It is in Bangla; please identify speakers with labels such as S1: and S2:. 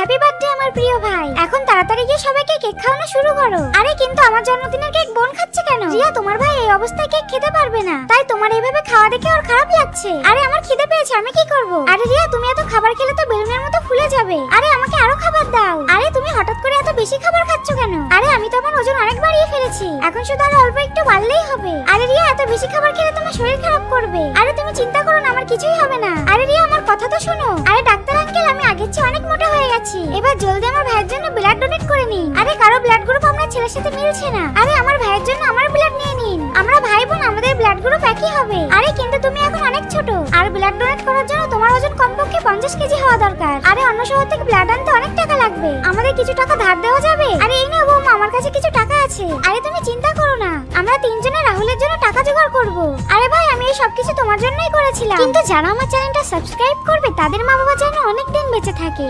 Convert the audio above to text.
S1: হ্যাপি বার্থডে আমার প্রিয় ভাই। এখন তাড়াতাড়ি গিয়ে সবাইকে কেক খাওয়ানো শুরু করো। আরে কিন্তু আমার জন্মদিনের কেক বোন খাচ্ছে কেন? রিয়া তোমার ভাই এই অবস্থায় কেক খেতে পারবে না, তাই তোমার এইভাবে খাওয়া দেখে ওর খারাপ লাগছে। আরে আমার খিদে পেয়েছে, আমি কি করব? আরে রিয়া তুমি এত খাবার খেলে তো বেলুনের মতো ফুলে যাবে। আরে আমাকে আরো খাবার দাও। আরে তুমি হঠাৎ করে এত বেশি খাবার খাচ্ছ কেন? আরে আমি তো আমার ওজন অনেক বাড়িয়ে ফেলেছি, এখন শুধু আর অল্প একটু বাড়লেই হবে। আরে রিয়া এত বেশি খাবার খেলে তোমার শরীর খারাপ করবে। আরে তুমি চিন্তা করো না, আমার কিছুই হবে না। আরে রিয়া আমার কথা তো শোনো। আরে ডাক্তার আঙ্কেল, আমি আগের চেয়ে অনেক মোটা হয়ে গেছি, এবার জলদি আমার ভাইয়ের জন্য ব্লাড ডোনেট করে নিন। আরে কারো ব্লাড গ্রুপ আমার ছেলের সাথে মিলছে না। আরে আমার ভাইয়ের জন্য আমার ব্লাড নিয়ে নিন, আমরা ভাই বোন, আমাদের ব্লাড গ্রুপ একই হবে। আরে কিন্তু তুমি এখন অনেক ছোট, আর ব্লাড ডোনেট করার জন্য তোমার ওজন কমপক্ষে 50 কেজি হওয়া দরকার। আরে অন্য শহর থেকে ব্লাড আনতে অনেক টাকা লাগবে, আমাদের কিছু টাকা ধার দেওয়া যাবে? আরে এই নাও বৌমা, আমার কাছে কিছু টাকা আছে। আরে তুমি চিন্তা করো না, আমরা তিনজনে রাহুলের জন্য টাকা জোগাড় করব। আরে ভাই আমি এই সবকিছু তোমার জন্যই করেছিলাম, কিন্তু যারা আমার চ্যানেলটা সাবস্ক্রাইব করবে তাদের মা বাবা যেন অনেক দিন বেঁচে থাকে।